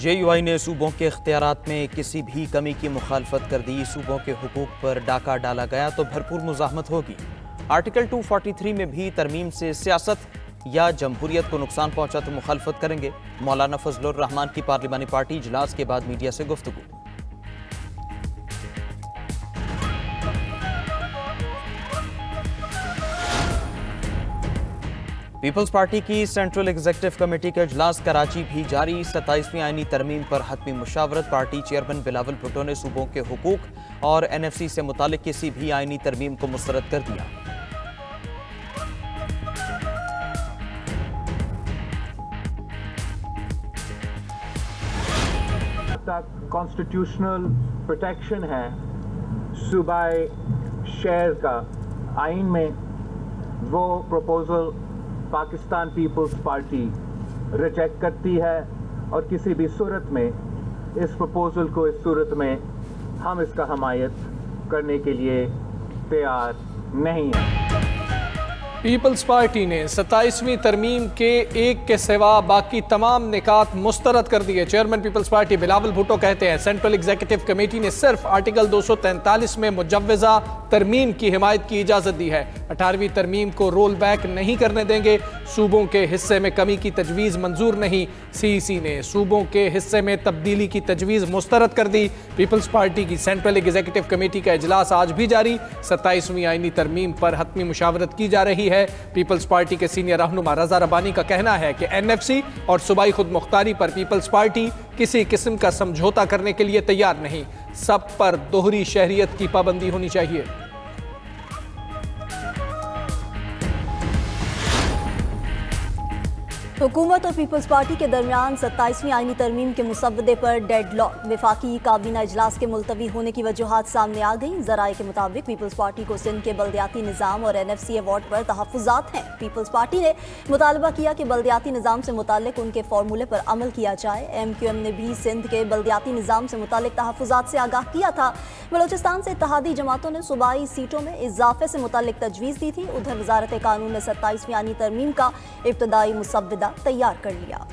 JUI ने सूबों के इख्तियारात में किसी भी कमी की मुखालफत कर दी। सूबों के हुकूक पर डाका डाला गया तो भरपूर मुज़ाहमत होगी। आर्टिकल 243 में भी तरमीम से सियासत या जमहूरियत को नुकसान पहुंचा तो मुखालफत करेंगे। मौलाना फजलुर रहमान की पार्लिमानी पार्टी इजलास के बाद मीडिया से गुफ्तगू। पीपल्स पार्टी की सेंट्रल एग्जीक्यूटिव कमेटी का इजलास कराची भी जारी। 27वीं आईनी तरमीम पर हतमी मुशावरत। पार्टी चेयरमैन बिलावल भुट्टो ने सूबों के हुकूक और NFC से मुतालिक किसी भी आईनी तरमीम को मुस्तरद कर दिया। कॉन्स्टिट्यूशनल प्रोटेक्शन है सूबाई शेयर का आइन में, वो प्रपोजल पाकिस्तान पीपल्स पार्टी रिजेक्ट करती है और किसी भी सूरत में इस प्रपोजल को इस सूरत में हम इसका हमायत करने के लिए तैयार नहीं हैं। पीपल्स पार्टी ने 27वीं तरमीम के एक के सिवा बाकी तमाम निकात मुस्तरद कर दिए। चेयरमैन पीपल्स पार्टी बिलावल भुट्टो कहते हैं सेंट्रल एग्जीक्यूटिव कमेटी ने सिर्फ आर्टिकल 243 में मुजव्वज़ा तरमीम की हिमायत की इजाज़त दी है। 18वीं तरमीम को रोल बैक नहीं करने देंगे। सूबों के हिस्से में कमी की तजवीज़ मंजूर नहीं। CEC ने सूबों के हिस्से में तब्दीली की तजवीज़ मुस्तरद कर दी। पीपल्स पार्टी की सेंट्रल एग्जीक्यूटिव कमेटी का इजलास आज भी जारी। 27वीं आईनी तरमीम पर हतमी मुशावरत की जा रही है। पीपल्स पार्टी के सीनियर रहनुमा रजा रबानी का कहना है कि NFC और सूबाई खुद मुख्तारी पर पीपल्स पार्टी किसी किस्म का समझौता करने के लिए तैयार नहीं। सब पर दोहरी शहरियत की पाबंदी होनी चाहिए। हुकूमत और पीपल्स पार्टी के दरमियान 27वीं आईनी तरमीम के मुसव्वदे पर डेडलॉक। वफाकी काबीना इजलास के मुलतवी होने की वजूहात सामने आ गई। ज़राए के मुताबिक पीपल्स पार्टी को सिंध के बल्दियाती निज़ाम और NFC अवार्ड पर तहफ़्फ़ुज़ात हैं। पीपल्स पार्टी ने मुतालबा किया कि बल्दियाती निज़ाम से मुताल्लिक उनके फार्मूले पर अमल किया जाए। MQM ने भी सिंध के बल्दियाती निज़ाम से मुताल्लिक तहफ़्फ़ुज़ात से आगाह किया था। बलोचिस्तान से इत्तहादी जमातों ने सूबाई सीटों में इजाफे से मुताल्लिक तजवीज़ दी थी। उधर वज़ारत कानून ने 27वीं आईनी तरमीम का इब्तदाई मुसव्वदा तैयार कर लिया।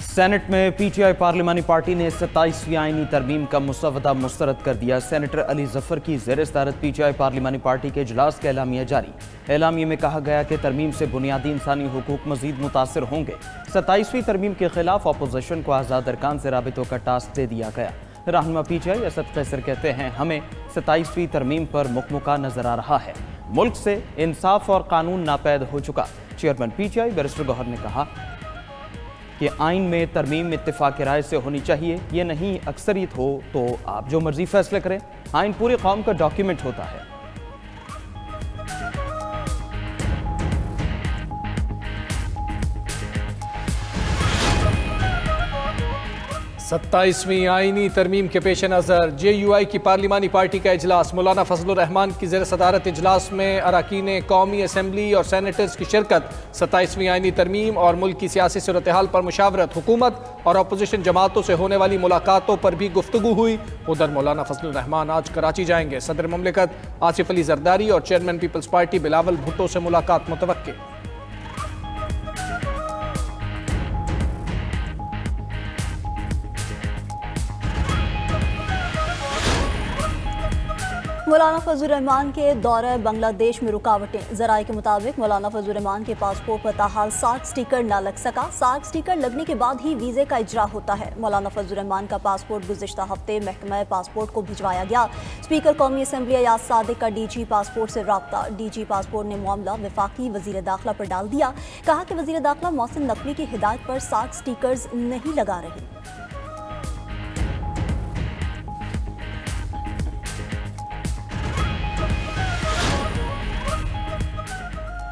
सेनेट में PTI पार्लिमानी पार्टी ने 27वीं आईनी तरमीम का मुसव्वदा मुस्तरद कर दिया। सेनेटर अली जफर की ज़ेर सदारत PTI पार्लिमानी पार्टी के इजलास का एलामिया जारी। एलामिया में कहा गया कि तरमीम से बुनियादी इंसानी हुकूक मजीद मुतासर होंगे। 27वीं तरमीम के खिलाफ अपोजिशन को आज़ाद अरकान से राबितों का टास्क दे दिया गया। रहनुमा PTI असद कैसर कहते हैं हमें 27वीं तरमीम पर मुकमुका नजर आ रहा है। मुल्क से इंसाफ और कानून नापैद हो चुका। चेयरमैन PTI बैरिस्टर गौहर ने कहा कि आइन में तरमीम इत्तेफाक राय से होनी चाहिए, ये नहीं अक्सरियत हो तो आप जो मर्जी फैसले करें। आइन पूरी कौम का डॉक्यूमेंट होता है। 27वीं आईनी तरमीम के पेश नज़र JUI की पार्लिमानी पार्टी का इजलास। मौलाना फजलुर रहमान की ज़ेर सदारत इजलास में अरकान कौमी असम्बली और सेनेटर्स की शिरकत। 27वीं आईनी तरमीम और मुल्क की सियासी सूरत हाल पर मुशावरत। हुकूमत और अपोजिशन जमातों से होने वाली मुलाकातों पर भी गुफ्तगू हुई। उधर मौलाना फजलुर रहमान आज कराची जाएंगे। सदर ममलिकत आसिफ अली जरदारी और चेयरमैन पीपल्स पार्टी बिलावल भुट्टो से मुलाकात मुतवक्के। मौलाना फजलुर रहमान के दौरे बांग्लादेश में रुकावटें। ज़राए के मुताबिक मौलाना फजलुर रहमान के पासपोर्ट पर ताहाल सार्क स्टिकर न लग सका। सार्क स्टिकर लगने के बाद ही वीज़े का इजरा होता है। मौलाना फजलुर रहमान का पासपोर्ट गुज़िश्ता हफ्ते महकमा पासपोर्ट को भिजवाया गया। स्पीकर कौमी असम्बली अयाज सादिक का DG पासपोर्ट से रब्ता। DG पासपोर्ट ने मामला वफाकी वज़ीर दाखिला पर डाल दिया। कहा कि वज़ीर दाखिला मोहसिन नकवी की हिदायत पर सार्क स्टिकर्स नहीं लगा रहे।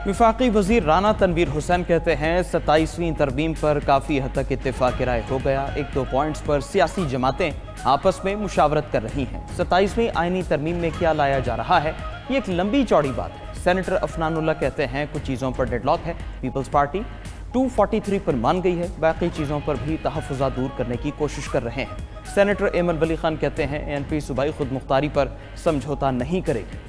वफाकी वजीर राना तनवीर हुसैन कहते हैं 27वीं तरमीम पर काफ़ी हद तक इत्तेफाक राय हो गया। एक दो पॉइंट्स पर सियासी जमातें आपस में मुशावरत कर रही हैं। 27वीं आईनी तरमीम में क्या लाया जा रहा है, ये एक लंबी चौड़ी बात है। सेनेटर अफनानुल्लाह कहते हैं कुछ चीज़ों पर डेडलॉक है। पीपल्स पार्टी 243 पर मान गई है, बाकी चीज़ों पर भी तहफ़्फ़ुज़ात दूर करने की कोशिश कर रहे हैं। सेनेटर एमन वली खान कहते हैं ANP सूबाई खुद मुख्तारी पर समझौता नहीं करेगी।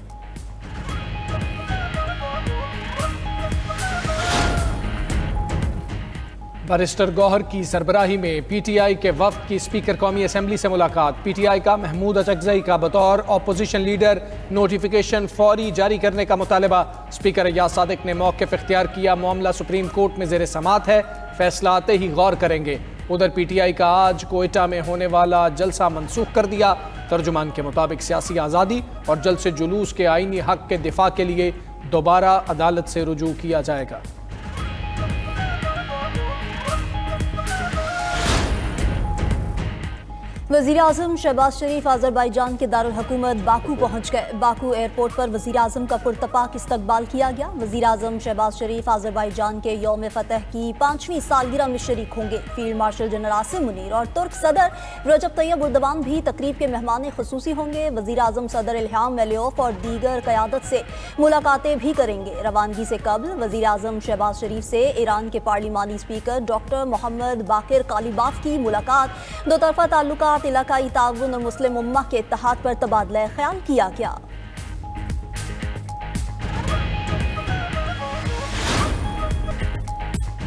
बैरिस्टर गौहर की सरबराही में पीटीआई के वफ्द की स्पीकर कौमी असेंबली से मुलाकात। पीटीआई का महमूद अचकजई का बतौर अपोजिशन लीडर नोटिफिकेशन फौरी जारी करने का मुतालबा। स्पीकर अय्याज सादिक ने मौक़िफ़ इख्तियार किया, मामला सुप्रीम कोर्ट में ज़ेर समात है, फैसला आते ही गौर करेंगे। उधर पीटीआई का आज कोयटा में होने वाला जलसा मनसूख कर दिया। तर्जुमान के मुताबिक सियासी आज़ादी और जल्द से जुलूस के आईनी हक के दिफा के लिए दोबारा अदालत से रुजू किया जाएगा। वज़ीर आज़म शहबाज शरीफ आज़रबाईजान के दारुल हुकूमत बाकू पहुँच गए। बाकू एयरपोर्ट पर वज़ीर आज़म का पुरतपाक इस्तकबाल किया गया। वज़ीर आज़म शहबाज शरीफ आज़रबाईजान के यौम फ़तह की 5वीं सालगिरह में शरीक होंगे। Field marshal general Asim Munir और तुर्क सदर रजब तैयब एर्दोगान भी तकरीब के मेहमान खुसूसी होंगे। वज़ीर आज़म सदर इल्हाम अलियोफ और दीगर क़यादत से मुलाकातें भी करेंगे। रवानगी से कबल वज़ीर आज़म शहबाज शरीफ से ईरान के पार्लिमानी स्पीकर डॉक्टर मोहम्मद बाकिर कालीबाफ की मुलाकात, दो तरफ़ा ताल्लुकात, इलाकाई ताउन और मुस्लिम उम्मा के इत्तेहाद पर तबादला ख्याल किया गया।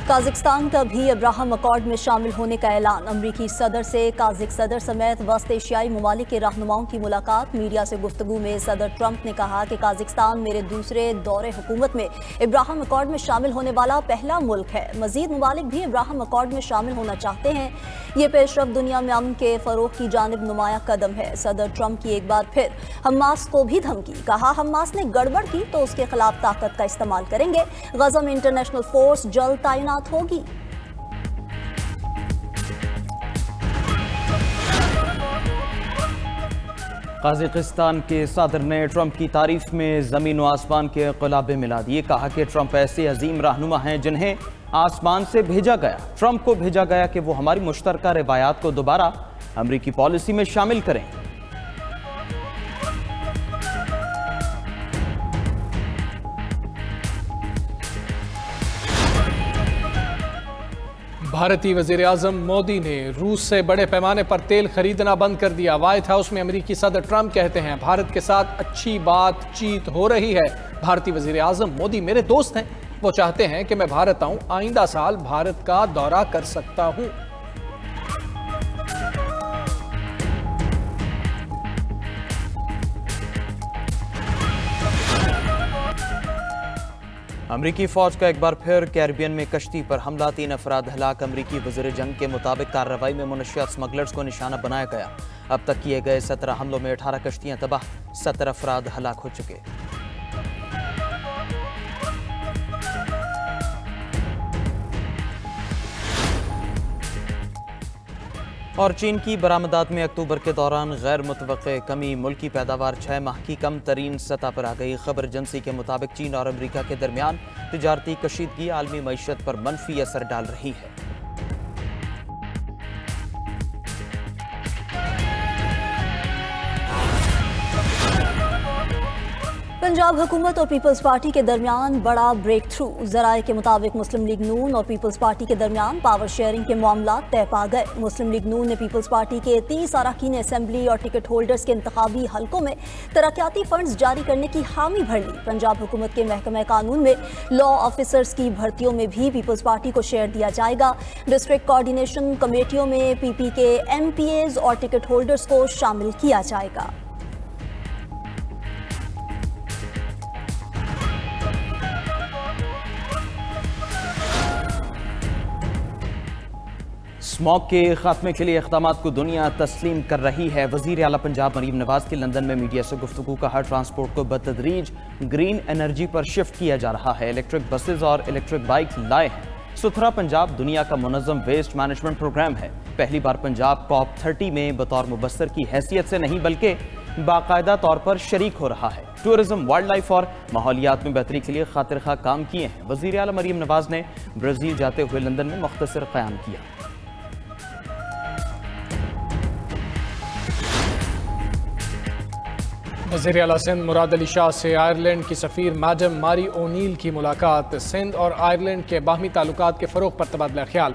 काज़िकिस्तान का भी अब्राहम अकॉर्ड में शामिल होने का ऐलान। अमरीकी सदर से काज़िक सदर समेत वस्त एशियाई ममालिक के रहनुमाओं की मुलाकात। मीडिया से गुफ्तगू में सदर ट्रंप ने कहा कि काज़िकिस्तान मेरे दूसरे दौरे हुकूमत में अब्राहम अकॉर्ड में शामिल होने वाला पहला मुल्क है। मजीद ममालिक भी अब्राहम अकॉर्ड में शामिल होना चाहते हैं। ये पेशरफ दुनिया में अमन के फ़रोग़ की जानिब नुमाया कदम है। सदर ट्रंप की एक बार फिर हमास को भी धमकी। कहा हमास ने गड़बड़ की तो उसके खिलाफ ताकत का इस्तेमाल करेंगे। गज़ा में इंटरनेशनल फोर्स जल्द तैनात होगी। काज़िकिस्तान के सदर ने ट्रंप की तारीफ में ज़मीन व आसमान के क़ुलाबे मिला दिए। कहा कि ट्रंप ऐसे अजीम रहनुमा हैं जिन्हें आसमान से भेजा गया। ट्रंप को भेजा गया कि वो हमारी मुश्तरका रिवायात को दोबारा अमरीकी पॉलिसी में शामिल करें। भारतीय वज़ीर आज़म मोदी ने रूस से बड़े पैमाने पर तेल खरीदना बंद कर दिया। व्हाइट हाउस में अमरीकी सदर ट्रंप कहते हैं भारत के साथ अच्छी बातचीत हो रही है। भारतीय वज़ीर आज़म मोदी मेरे दोस्त हैं, वो चाहते हैं कि मैं भारत आऊं। आइंदा साल भारत का दौरा कर सकता हूं। अमरीकी फौज का एक बार फिर कैरिबियन में कश्ती पर हमला, 3 अफराद हलाक। अमरीकी वज़ीर जंग के मुताबिक कार्रवाई में मुनशियात स्मगलर्स को निशाना बनाया गया। अब तक किए गए 17 हमलों में 18 कश्तियां तबाह, 70 अफराद हलाक हो चुके। और चीन की बरामदात में अक्टूबर के दौरान गैर मुतवक्के कमी, मुल्की पैदावार 6 माह की कम तरीन सतह पर आ गई। खबर एजेंसी के मुताबिक चीन और अमेरिका के दरमियान तिजारती कशीदगी आलमी मईशत पर मनफी असर डाल रही है। पंजाब हुकूमत और पीपल्स पार्टी के दरमियान बड़ा ब्रेक थ्रू। ज़राए के मुताबिक मुस्लिम लीग नून और पीपल्स पार्टी के दरमियान पावर शेयरिंग के मामला तय पा गए। मुस्लिम लीग नून ने पीपल्स पार्टी के 30 अरकान असेंबली और टिकट होल्डर्स के इंतखाबी हलकों में तरक्याती फंड्स जारी करने की हामी भर ली। पंजाब हुकूमत के महकमा कानून में लॉ ऑफिसर्स की भर्तियों में भी पीपल्स पार्टी को शेयर दिया जाएगा। डिस्ट्रिक्ट कोऑर्डिनेशन कमेटियों में पीपी के MPAs और टिकट होल्डर्स को शामिल किया जाएगा। स्मॉग के खात्मे के लिए इक़दामात को दुनिया तस्लीम कर रही है। वज़ीर आला पंजाब मरीम नवाज की लंदन में मीडिया से गुफ्तगू। कहा ट्रांसपोर्ट को बतदरीज ग्रीन एनर्जी पर शिफ्ट किया जा रहा है। इलेक्ट्रिक बसेज और इलेक्ट्रिक बाइक लाए हैं। सुथरा पंजाब दुनिया का मुनज़्ज़म वेस्ट मैनेजमेंट प्रोग्राम है। पहली बार पंजाब COP30 में बतौर मुबस्सर की हैसियत से नहीं बल्कि बाकायदा तौर पर शरीक हो रहा है। टूरिज्म, वाइल्ड लाइफ और माहौलियात में बेहतरी के लिए खातिर खा काम किए हैं। वज़ीर आला मरीम नवाज ने ब्राज़ील जाते हुए लंदन में मुख्तसर क़याम किया। वज़ीर आला सिंध मुराद अली शाह से आयरलैंड की सफ़ीर मैडम मारी ओनील की मुलाकात। सिंध और आयरलैंड के बाहमी ताल्लुकात के फ़रोग़ पर तबादला ख्याल।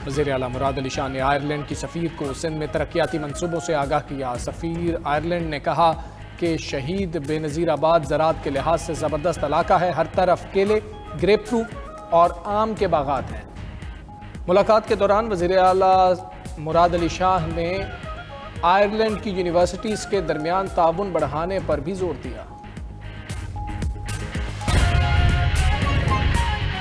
वज़ीर आला मुराद अली शाह ने आयरलैंड की सफ़ीर को सिंध में तरक्याती मनसूबों से आगाह किया। सफ़ीर आयरलैंड ने कहा कि शहीद बेनज़ीर आबाद ज़राअत के लिहाज से ज़बरदस्त इलाका है। हर तरफ केले, ग्रेप फ्रूट और आम के बागात हैं। मुलाकात के दौरान वज़ीर आला मुराद अली शाह ने आयरलैंड की यूनिवर्सिटीज़ के दरमियान ताउन बढ़ाने पर भी जोर दिया।